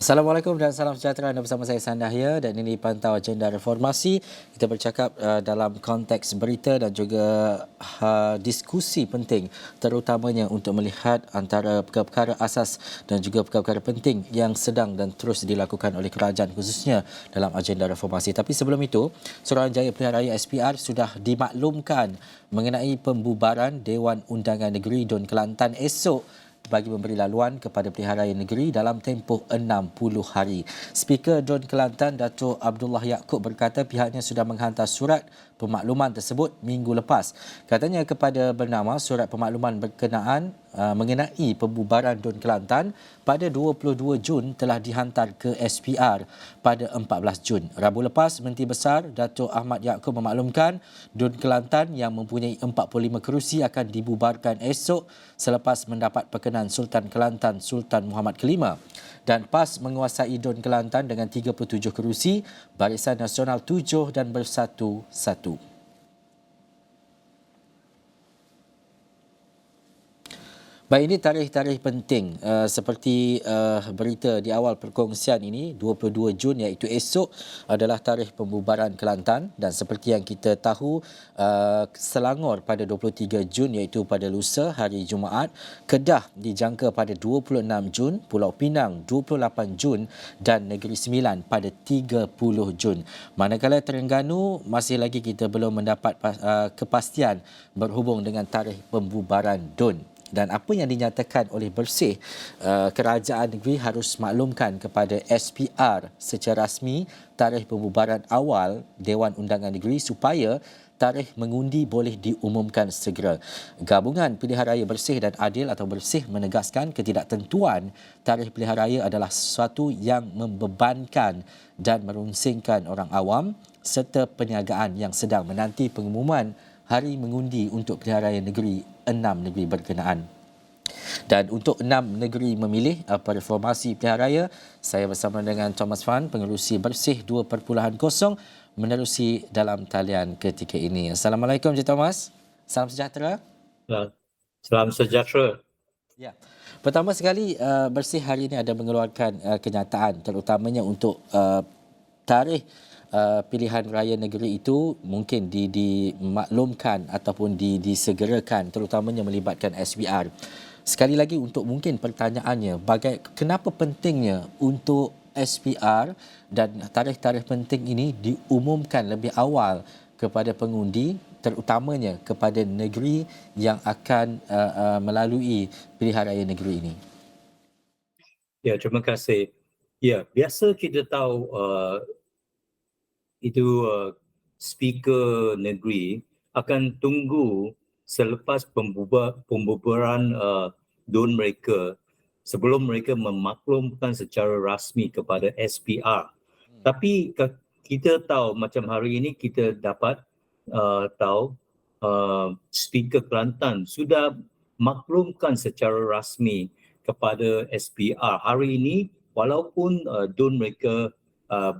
Assalamualaikum dan salam sejahtera. Anda bersama saya Sandahya dan ini Pantau Agenda Reformasi. Kita bercakap dalam konteks berita dan juga diskusi penting, terutamanya untuk melihat antara perkara-perkara asas dan juga perkara-perkara penting yang sedang dan terus dilakukan oleh kerajaan khususnya dalam agenda reformasi. Tapi sebelum itu, Suruhanjaya Pilihan Raya SPR sudah dimaklumkan mengenai pembubaran Dewan Undangan Negeri Dun Kelantan esok bagi memberi laluan kepada Pilihan Raya Negeri dalam tempoh 60 hari. Speaker Dun Kelantan, Dato' Abdullah Yaakob berkata pihaknya sudah menghantar surat pemakluman tersebut minggu lepas. Katanya kepada bernama surat pemakluman berkenaan mengenai pembubaran Dun Kelantan pada 22 Jun telah dihantar ke SPR pada 14 Jun. Rabu lepas, Menteri Besar Dato' Ahmad Yaakob memaklumkan Dun Kelantan yang mempunyai 45 kerusi akan dibubarkan esok selepas mendapat perkenan Sultan Kelantan Sultan Muhammad Kelima. Dan PAS menguasai Dun Kelantan dengan 37 kerusi, Barisan Nasional 7 dan Bersatu 1. Baik, ini tarikh-tarikh penting seperti berita di awal perkongsian ini, 22 Jun iaitu esok adalah tarikh pembubaran Kelantan dan seperti yang kita tahu Selangor pada 23 Jun iaitu pada lusa hari Jumaat, Kedah dijangka pada 26 Jun, Pulau Pinang 28 Jun dan Negeri Sembilan pada 30 Jun. Manakala Terengganu masih lagi kita belum mendapat kepastian berhubung dengan tarikh pembubaran DUN. Dan apa yang dinyatakan oleh Bersih, kerajaan negeri harus maklumkan kepada SPR secara rasmi tarikh pembubaran awal Dewan Undangan Negeri supaya tarikh mengundi boleh diumumkan segera. Gabungan Pilihan Raya Bersih dan Adil atau Bersih menegaskan ketidaktentuan tarikh pilihan raya adalah sesuatu yang membebankan dan merunsingkan orang awam serta perniagaan yang sedang menanti pengumuman hari mengundi untuk pilihan raya negeri 6 negeri berkenaan. Dan untuk 6 negeri memilih reformasi pilihan raya, saya bersama dengan Thomas Fan, pengerusi Bersih 2.0 menerusi dalam talian ketika ini. Assalamualaikum Encik Thomas. Salam sejahtera. Salam sejahtera. Ya. Pertama sekali, Bersih hari ini ada mengeluarkan kenyataan terutamanya untuk tarikh pilihan raya negeri itu mungkin dimaklumkan ataupun disegerakan, terutamanya melibatkan SPR. Sekali lagi untuk mungkin pertanyaannya, kenapa pentingnya untuk SPR dan tarikh-tarikh penting ini diumumkan lebih awal kepada pengundi, terutamanya kepada negeri yang akan melalui pilihan raya negeri ini? Ya, terima kasih. Ya, biasa kita tahu itu speaker negeri akan tunggu selepas pembubaran DUN mereka sebelum mereka memaklumkan secara rasmi kepada SPR. Tapi kita tahu macam hari ini kita dapat tahu speaker Kelantan sudah maklumkan secara rasmi kepada SPR hari ini walaupun DUN mereka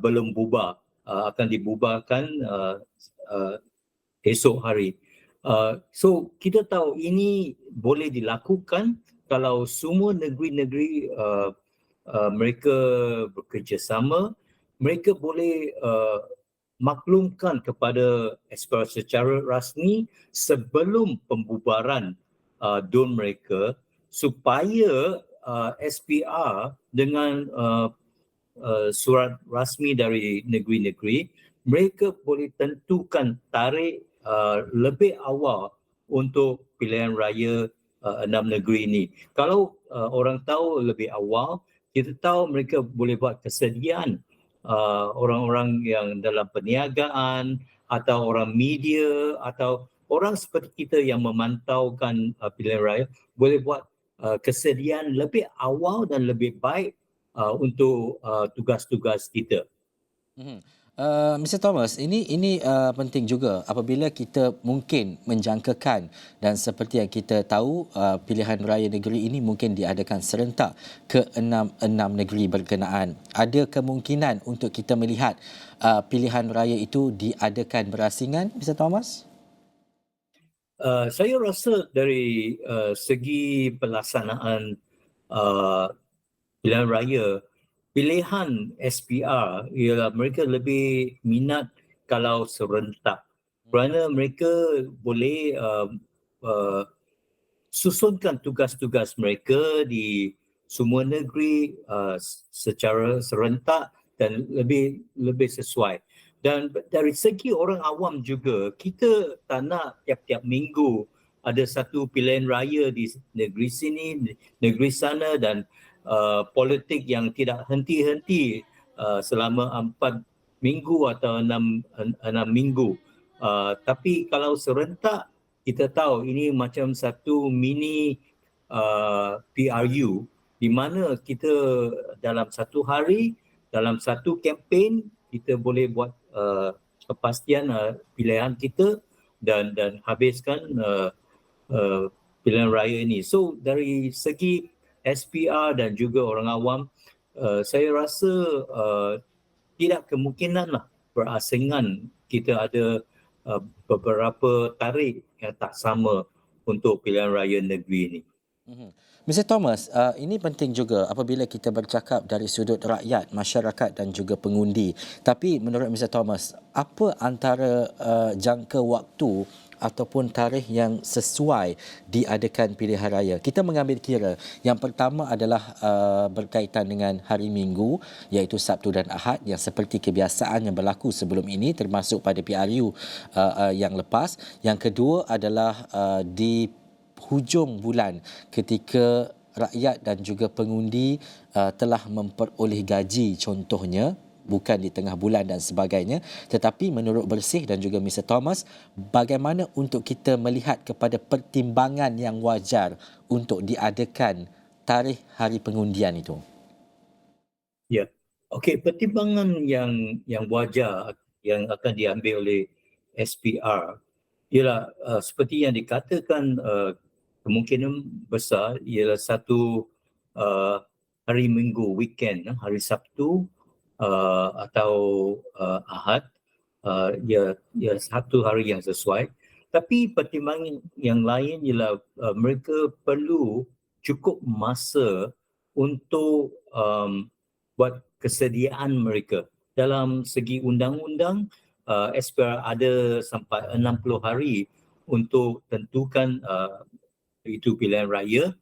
belum bubar. Akan dibubarkan esok hari. So kita tahu ini boleh dilakukan kalau semua negeri-negeri mereka bekerjasama, mereka boleh maklumkan kepada SPR secara rasmi sebelum pembubaran DUN mereka supaya SPR dengan surat rasmi dari negeri-negeri, mereka boleh tentukan tarikh lebih awal untuk pilihan raya 6 negeri ini. Kalau orang tahu lebih awal, kita tahu mereka boleh buat kesediaan orang-orang yang dalam perniagaan atau orang media atau orang seperti kita yang memantaukan pilihan raya boleh buat kesediaan lebih awal dan lebih baik untuk tugas-tugas kita. Mr. Thomas, ini penting juga apabila kita mungkin menjangkakan dan seperti yang kita tahu pilihan raya negeri ini mungkin diadakan serentak ke enam negeri berkenaan. Ada kemungkinan untuk kita melihat pilihan raya itu diadakan berasingan, Mr. Thomas? Saya rasa dari segi pelaksanaan pilihan raya pilihan SPR ialah mereka lebih minat kalau serentak, kerana mereka boleh susunkan tugas-tugas mereka di semua negeri secara serentak dan lebih sesuai. Dan dari segi orang awam juga, kita tak nak tiap-tiap minggu ada satu pilihan raya di negeri sini, negeri sana, dan politik yang tidak henti-henti selama 4 minggu atau 6 minggu. Tapi kalau serentak, kita tahu ini macam satu mini PRU di mana kita dalam satu hari, dalam satu kempen, kita boleh buat kepastian pilihan kita dan habiskan pilihan raya ini. So dari segi SPR dan juga orang awam, saya rasa tidak kemungkinan lah berasingan kita ada beberapa tarikh yang tak sama untuk pilihan raya negeri ini. Mr. Thomas, ini penting juga apabila kita bercakap dari sudut rakyat, masyarakat dan juga pengundi. Tapi menurut Mr. Thomas, apa antara jangka waktu ataupun tarikh yang sesuai diadakan pilihan raya? Kita mengambil kira yang pertama adalah berkaitan dengan hari Minggu, iaitu Sabtu dan Ahad, yang seperti kebiasaan yang berlaku sebelum ini termasuk pada PRU yang lepas. Yang kedua adalah di hujung bulan ketika rakyat dan juga pengundi telah memperoleh gaji contohnya, bukan di tengah bulan dan sebagainya. Tetapi menurut Bersih dan juga Mr. Thomas, bagaimana untuk kita melihat kepada pertimbangan yang wajar untuk diadakan tarikh hari pengundian itu? Ya, okey, pertimbangan yang wajar yang akan diambil oleh SPR ialah seperti yang dikatakan, kemungkinan besar ialah satu hari Minggu, weekend, hari Sabtu atau Ahad, ia satu hari yang sesuai. Tapi pertimbangan yang lain ialah mereka perlu cukup masa untuk buat kesediaan mereka. Dalam segi undang-undang, SPR ada sampai 60 hari untuk tentukan itu pilihan raya.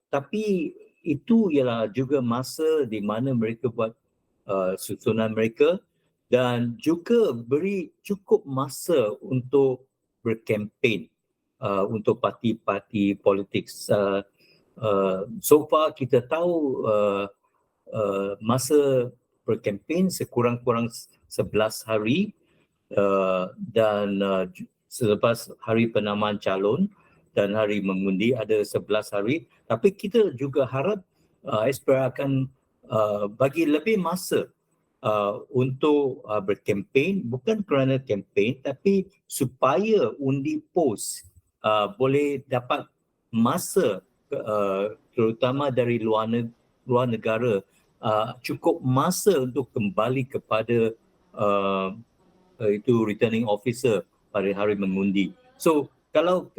Tapi itu ialah juga masa di mana mereka buat susunan mereka dan juga beri cukup masa untuk berkempen untuk parti-parti politik. So far kita tahu masa berkempen sekurang-kurang 11 hari dan selepas hari penamaan calon dan hari mengundi ada 11 hari. Tapi kita juga harap SPR akan bagi lebih masa untuk berkempen, bukan kerana kempen tapi supaya undi pos boleh dapat masa, terutama dari luar negara, cukup masa untuk kembali kepada itu returning officer pada hari mengundi. So kalau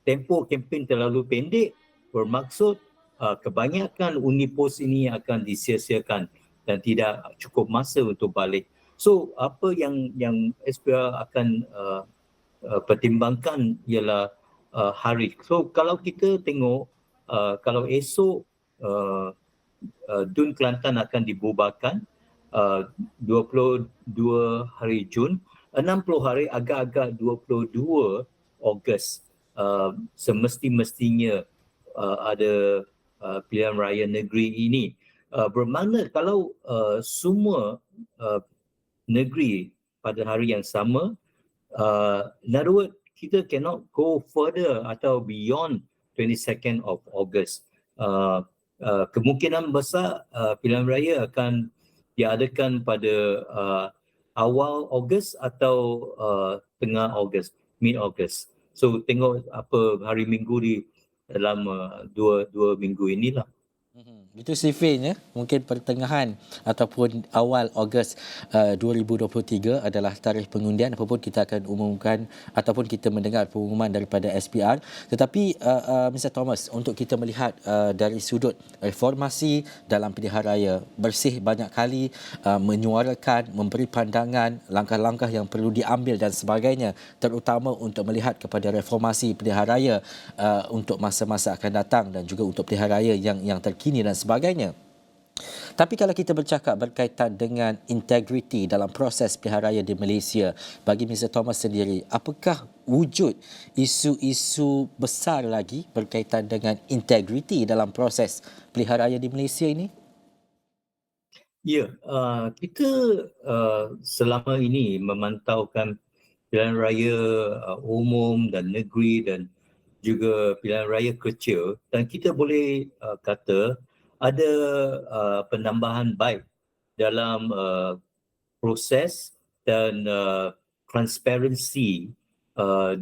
tempoh kempen terlalu pendek, bermaksud kebanyakan undi pos ini akan disia-siakan dan tidak cukup masa untuk balik. So apa yang SPR akan pertimbangkan ialah hari. So kalau kita tengok, kalau esok DUN Kelantan akan dibubarkan 22 hari Jun, 60 hari agak-agak 22 Ogos semesti-mestinya ada pilihan raya negeri ini. Bermakna kalau semua negeri pada hari yang sama, in other words, kita cannot go further atau beyond 22nd of August. Kemungkinan besar pilihan raya akan diadakan pada awal Ogos atau tengah Ogos, mid Ogos. So tengok apa hari Minggu di dalam dua minggu inilah. Itu surveinya mungkin pertengahan ataupun awal Ogos 2023 adalah tarikh pengundian apapun kita akan umumkan ataupun kita mendengar pengumuman daripada SPR. Tetapi Mr. Thomas, untuk kita melihat dari sudut reformasi dalam pilihan raya, Bersih banyak kali menyuarakan, memberi pandangan langkah-langkah yang perlu diambil dan sebagainya, terutama untuk melihat kepada reformasi pilihan raya untuk masa-masa akan datang dan juga untuk pilihan raya yang terkini dan sebagainya. Tapi kalau kita bercakap berkaitan dengan integriti dalam proses pilihan raya di Malaysia, bagi Mr. Thomas sendiri, apakah wujud isu-isu besar lagi berkaitan dengan integriti dalam proses pilihan raya di Malaysia ini? Ya, kita selama ini memantaukan pilihan raya umum dan negeri dan juga pilihan raya kecil, dan kita boleh kata ada penambahan baik dalam proses dan transparansi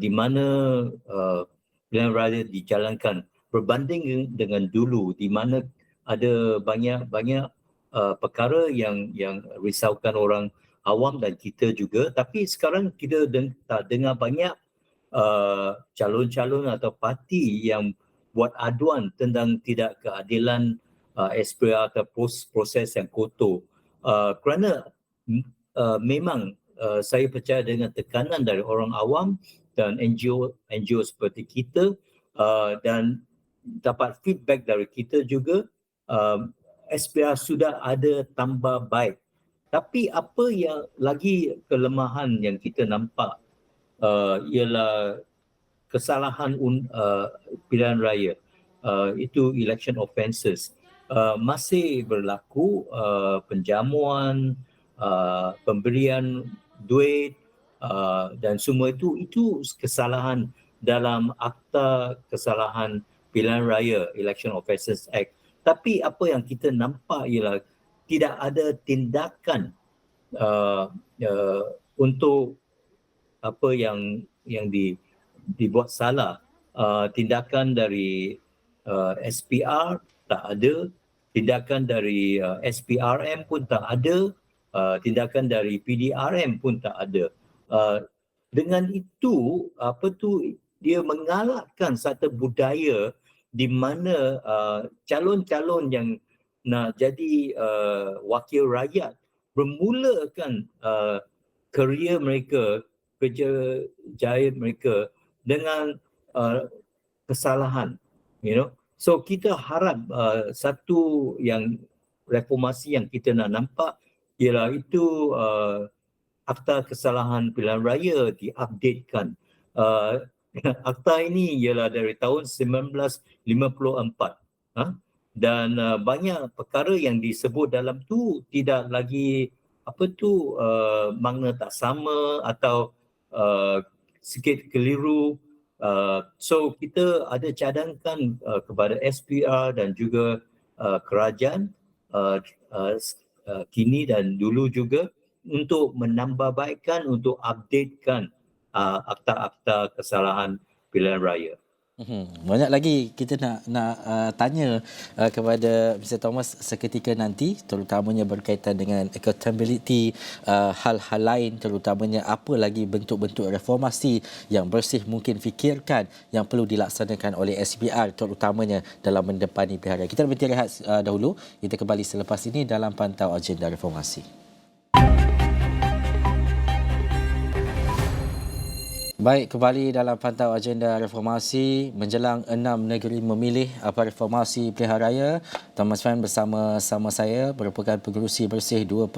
di mana pilihan raya dijalankan berbanding dengan dulu di mana ada banyak perkara yang risaukan orang awam dan kita juga, tapi sekarang kita tak dengar banyak calon-calon atau parti yang buat aduan tentang tidak keadilan SPR atau proses yang kotor. Kerana memang saya percaya dengan tekanan dari orang awam dan NGO seperti kita dan dapat feedback dari kita juga, SPR sudah ada tambah baik. Tapi apa yang lagi kelemahan yang kita nampak ialah kesalahan pilihan raya, itu election offences. Masih berlaku penjamuan, pemberian duit dan semua itu kesalahan dalam Akta Kesalahan Pilihan Raya Election Offences Act. Tapi apa yang kita nampak ialah tidak ada tindakan untuk apa yang dibuat salah. Tindakan dari SPR tak ada, tindakan dari SPRM pun tak ada, tindakan dari PDRM pun tak ada. Dengan itu, dia mengalahkan satu budaya di mana calon-calon yang nak jadi wakil rakyat bermulakan kerja mereka, kerja jaya mereka dengan kesalahan, So kita harap satu yang reformasi yang kita nak nampak ialah itu Akta Kesalahan Pilihan Raya diupdatekan. Akta ini ialah dari tahun 1954. Dan banyak perkara yang disebut dalam tu tidak lagi makna tak sama atau sikit keliru. So kita ada cadangkan kepada SPR dan juga kerajaan kini dan dulu juga untuk menambahbaikkan, untuk updatekan akta-akta kesalahan pilihan raya. Banyak lagi kita nak tanya kepada Mr. Thomas seketika nanti, terutamanya berkaitan dengan accountability, hal-hal lain, terutamanya apa lagi bentuk-bentuk reformasi yang Bersih mungkin fikirkan yang perlu dilaksanakan oleh SPR terutamanya dalam mendepani pilihan raya. Kita berhenti rehat dahulu, kita kembali selepas ini dalam Pantau Agenda Reformasi. Baik, kembali dalam Pantau Agenda Reformasi menjelang 6 negeri memilih apa reformasi pilihan raya. Thomas Fan bersama saya merupakan pengerusi Bersih 2.0.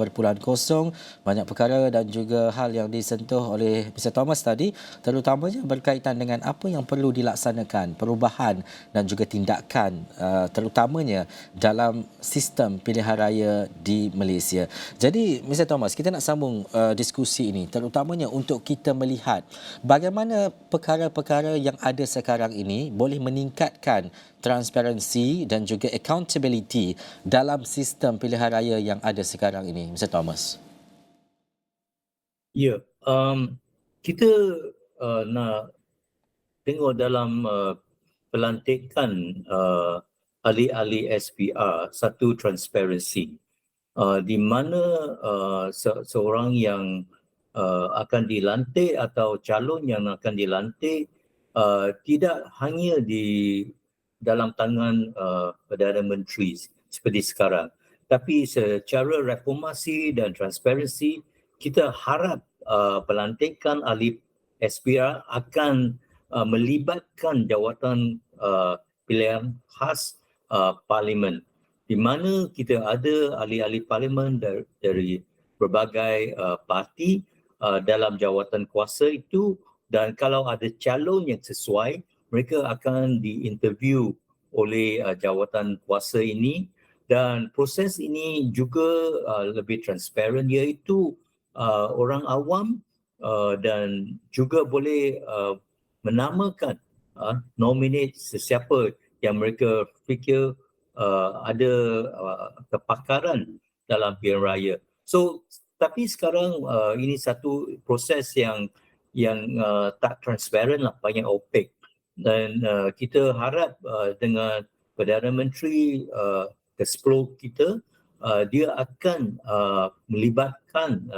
Banyak perkara dan juga hal yang disentuh oleh Mr. Thomas tadi, terutamanya berkaitan dengan apa yang perlu dilaksanakan, perubahan dan juga tindakan terutamanya dalam sistem pilihan raya di Malaysia. Jadi Mr. Thomas, kita nak sambung diskusi ini terutamanya untuk kita melihat bagaimana perkara-perkara yang ada sekarang ini boleh meningkatkan transparansi dan juga accountability dalam sistem pilihan raya yang ada sekarang ini, Mr. Thomas? Ya, kita nak tengok dalam pelantikan ahli-ahli SPR satu transparansi, di mana seorang yang akan dilantik atau calon yang akan dilantik tidak hanya di dalam tangan Perdana Menteri seperti sekarang, tapi secara reformasi dan transparansi kita harap pelantikan ahli SPR akan melibatkan jawatan pilihan khas parlimen, di mana kita ada ahli-ahli parlimen dari berbagai parti dalam jawatan kuasa itu, dan kalau ada calon yang sesuai, mereka akan diinterview oleh jawatan kuasa ini, dan proses ini juga lebih transparan, iaitu orang awam dan juga boleh menamakan nominate sesiapa yang mereka fikir ada kepakaran dalam pilihan raya. So tapi sekarang ini satu proses yang tak transparan lah, banyak opaque, dan kita harap dengan Perdana Menteri ke-10 kita, dia akan melibatkan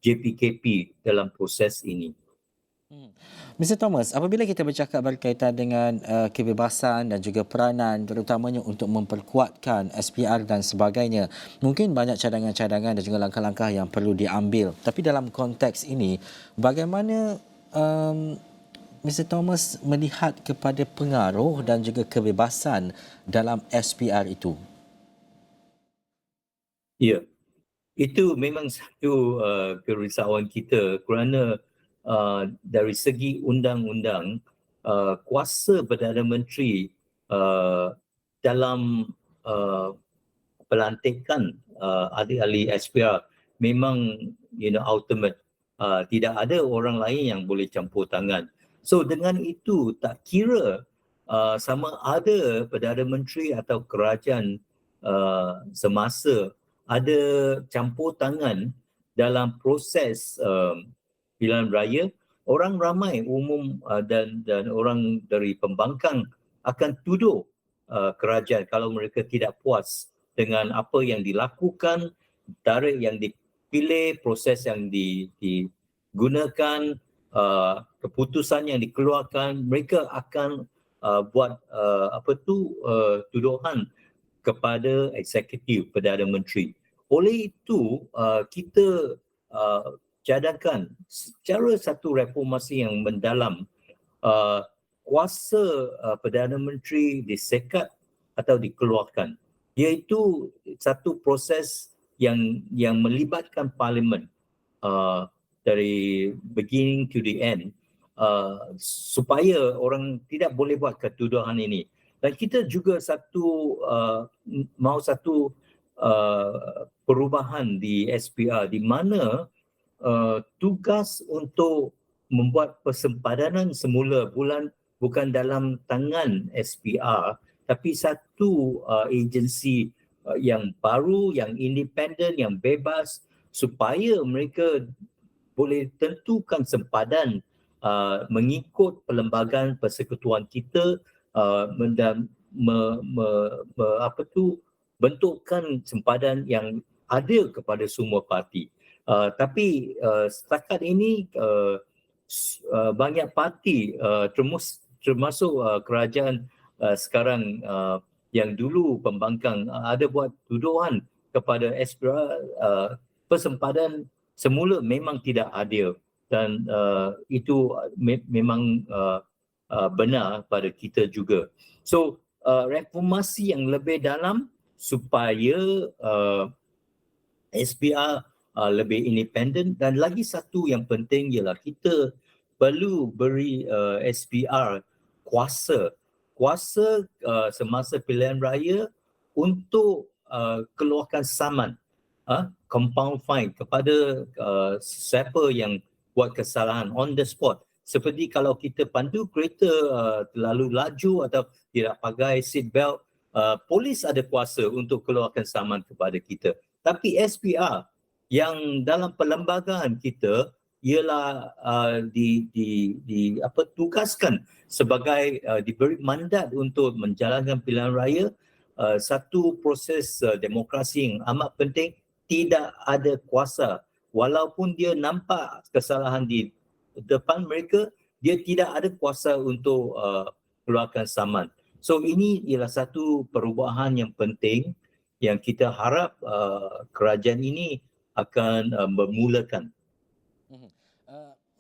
JPKP dalam proses ini. Mr. Thomas, apabila kita bercakap berkaitan dengan kebebasan dan juga peranan terutamanya untuk memperkuatkan SPR dan sebagainya, mungkin banyak cadangan-cadangan dan juga langkah-langkah yang perlu diambil. Tapi dalam konteks ini, bagaimana Mr. Thomas melihat kepada pengaruh dan juga kebebasan dalam SPR itu? Ya, itu memang satu kerisauan kita, kerana dari segi undang-undang, kuasa Perdana Menteri dalam pelantikan ahli-ahli SPR memang ultimate. Tidak ada orang lain yang boleh campur tangan. So dengan itu, tak kira sama ada Perdana Menteri atau kerajaan semasa ada campur tangan dalam proses pilihan raya, orang ramai umum dan orang dari pembangkang akan tuduh kerajaan kalau mereka tidak puas dengan apa yang dilakukan, tarikh yang dipilih, proses yang digunakan, keputusan yang dikeluarkan. Mereka akan buat tuduhan kepada eksekutif Perdana Menteri. Oleh itu, kita cadangkan secara satu reformasi yang mendalam, kuasa Perdana Menteri disekat atau dikeluarkan, iaitu satu proses yang melibatkan parlimen dari beginning to the end, supaya orang tidak boleh buat ketuduhan ini. Dan kita juga mahu satu perubahan di SPR, di mana tugas untuk membuat persempadanan semula bukan dalam tangan SPR, tapi satu agensi yang baru, yang independen, yang bebas, supaya mereka boleh tentukan sempadan mengikut perlembagaan persekutuan kita, bentukkan sempadan yang adil kepada semua parti. Tapi setakat ini banyak parti, termasuk kerajaan sekarang yang dulu pembangkang, ada buat tuduhan kepada SPR. Persempadan semula memang tidak adil, dan itu memang benar pada kita juga. So reformasi yang lebih dalam supaya SPR lebih independen, dan lagi satu yang penting ialah kita perlu beri SPR kuasa semasa pilihan raya untuk keluarkan saman, compound fine kepada siapa yang buat kesalahan on the spot. Seperti kalau kita pandu kereta terlalu laju atau tidak pakai seat belt, polis ada kuasa untuk keluarkan saman kepada kita. Tapi SPR yang dalam perlembagaan kita ialah tugaskan sebagai diberi mandat untuk menjalankan pilihan raya, satu proses demokrasi yang amat penting, tidak ada kuasa. Walaupun dia nampak kesalahan di depan mereka, dia tidak ada kuasa untuk keluarkan saman. So ini ialah satu perubahan yang penting yang kita harap kerajaan ini akan memulakan.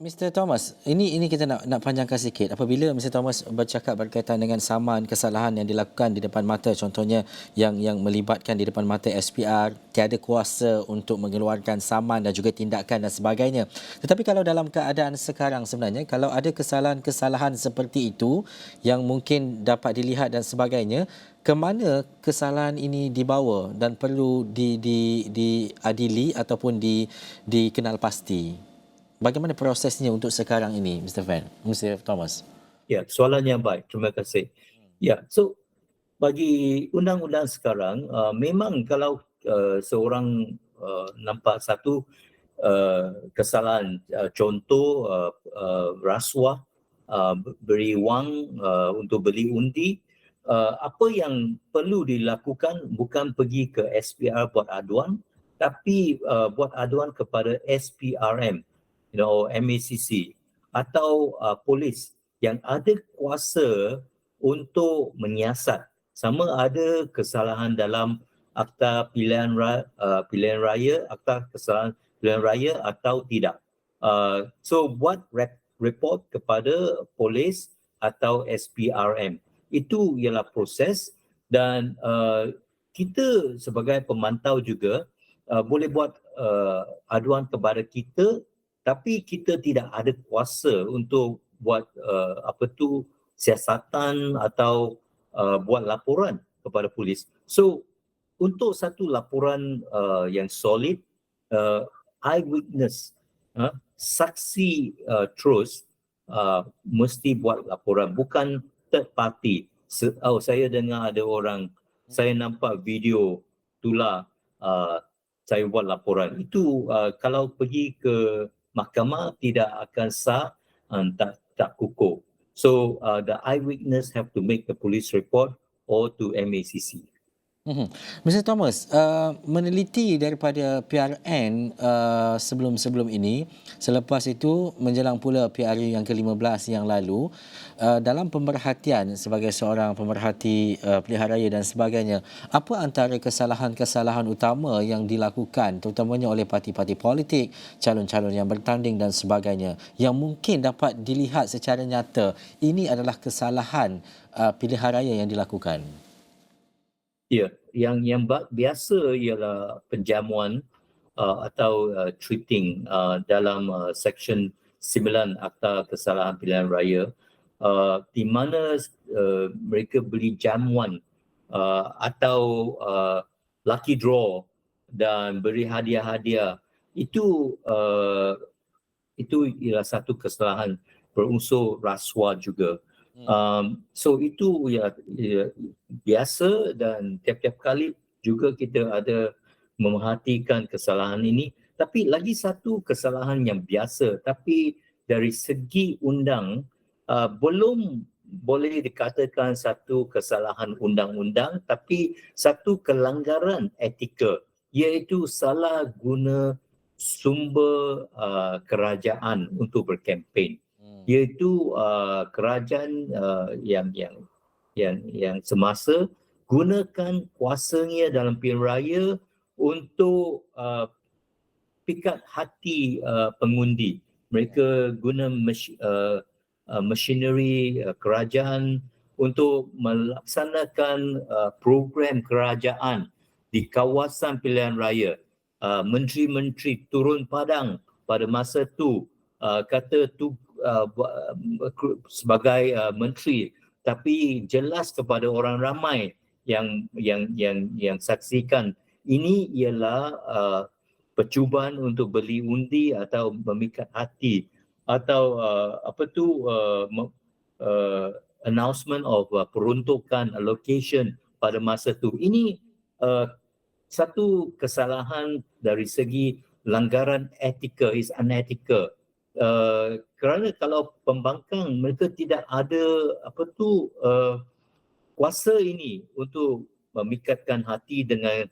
Mr. Thomas, ini kita nak panjangkan sikit. Apabila Mr. Thomas bercakap berkaitan dengan saman kesalahan yang dilakukan di depan mata, contohnya yang melibatkan di depan mata SPR, tiada kuasa untuk mengeluarkan saman dan juga tindakan dan sebagainya. Tetapi kalau dalam keadaan sekarang sebenarnya, kalau ada kesalahan-kesalahan seperti itu yang mungkin dapat dilihat dan sebagainya, ke mana kesalahan ini dibawa dan perlu diadili ataupun dikenal pasti? Bagaimana prosesnya untuk sekarang ini, Mr. Thomas? Ya, soalan yang baik. Terima kasih. Ya, so bagi undang-undang sekarang, memang kalau seorang nampak satu kesalahan, contoh rasuah, beri wang untuk beli undi, apa yang perlu dilakukan bukan pergi ke SPR buat aduan, tapi buat aduan kepada SPRM, MACC atau polis yang ada kuasa untuk menyiasat sama ada kesalahan dalam akta pilihan raya, akta kesalahan pilihan raya atau tidak. So buat report kepada polis atau SPRM. Itu ialah proses dan kita sebagai pemantau juga boleh buat aduan kepada kita, tapi kita tidak ada kuasa untuk buat siasatan atau buat laporan kepada polis. So untuk satu laporan yang solid, eyewitness, saksi terus mesti buat laporan, bukan third party. Saya dengar ada orang, saya nampak video, itulah saya buat laporan. Itu kalau pergi ke mahkamah tidak akan sah, tak kukuh. So the eyewitness have to make the police report or to MACC. Mr. Thomas, meneliti daripada PRN sebelum-sebelum ini, selepas itu menjelang pula PRU yang ke-15 yang lalu, dalam pemerhatian sebagai seorang pemerhati pilihan raya dan sebagainya, apa antara kesalahan-kesalahan utama yang dilakukan terutamanya oleh parti-parti politik, calon-calon yang bertanding dan sebagainya yang mungkin dapat dilihat secara nyata ini adalah kesalahan pilihan raya yang dilakukan? Ya, yang biasa ialah penjamuan atau treating dalam Seksyen 9 Akta Kesalahan Pilihan Raya, di mana mereka beli jamuan atau lucky draw dan beri hadiah-hadiah. Itu ialah satu kesalahan berunsur rasuah juga. So itu ya biasa dan tiap-tiap kali juga kita ada memerhatikan kesalahan ini. Tapi lagi satu kesalahan yang biasa tapi dari segi undang belum boleh dikatakan satu kesalahan undang-undang tapi satu kelanggaran etika, iaitu salah guna sumber kerajaan untuk berkempen. Iaitu kerajaan yang semasa gunakan kuasanya dalam pilihan raya untuk pikat hati pengundi. Mereka guna machinery kerajaan untuk melaksanakan program kerajaan di kawasan pilihan raya. Menteri-menteri turun padang pada masa itu, kata tu sebagai menteri, tapi jelas kepada orang ramai yang saksikan ini ialah percubaan untuk beli undi atau memikat hati atau announcement of peruntukan allocation pada masa itu. Ini satu kesalahan dari segi langgaran etika, is unethical. Kerana kalau pembangkang mereka tidak ada kuasa ini untuk memikatkan hati dengan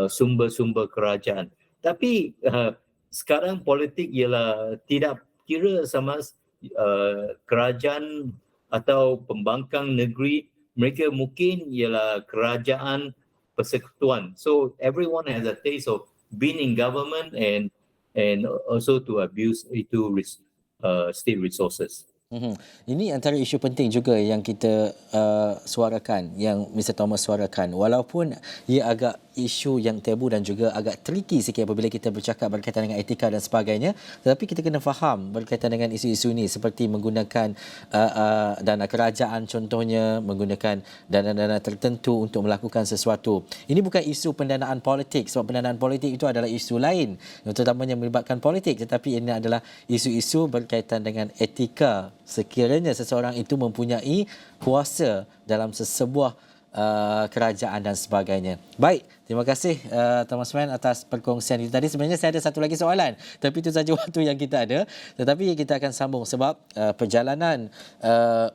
sumber-sumber kerajaan. Tapi sekarang politik ialah tidak kira sama kerajaan atau pembangkang negeri, mereka mungkin ialah kerajaan persekutuan. So everyone has a taste of being in government and also to abuse state resources. Ini antara isu penting juga yang kita suarakan, yang Mr. Thomas suarakan. Walaupun ia agak isu yang tabu dan juga agak tricky sikit apabila kita bercakap berkaitan dengan etika dan sebagainya, tetapi kita kena faham berkaitan dengan isu-isu ini seperti menggunakan dana kerajaan contohnya, menggunakan dana-dana tertentu untuk melakukan sesuatu. Ini bukan isu pendanaan politik, sebab pendanaan politik itu adalah isu lain yang terutamanya melibatkan politik, tetapi ini adalah isu-isu berkaitan dengan etika sekiranya seseorang itu mempunyai kuasa dalam sesebuah kerajaan dan sebagainya. Baik, terima kasih Thomas Mann atas perkongsian itu tadi. Sebenarnya saya ada satu lagi soalan, tapi itu saja waktu yang kita ada. Tetapi kita akan sambung sebab perjalanan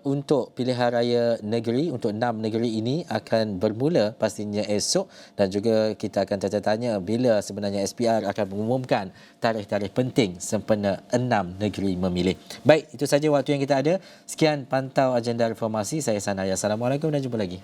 untuk pilihan raya negeri untuk 6 negeri ini akan bermula pastinya esok, dan juga kita akan tanya-tanya bila sebenarnya SPR akan mengumumkan tarikh-tarikh penting sempena 6 negeri memilih. Baik, itu saja waktu yang kita ada. Sekian pantau agenda reformasi. Saya Sanaya. Assalamualaikum dan jumpa lagi.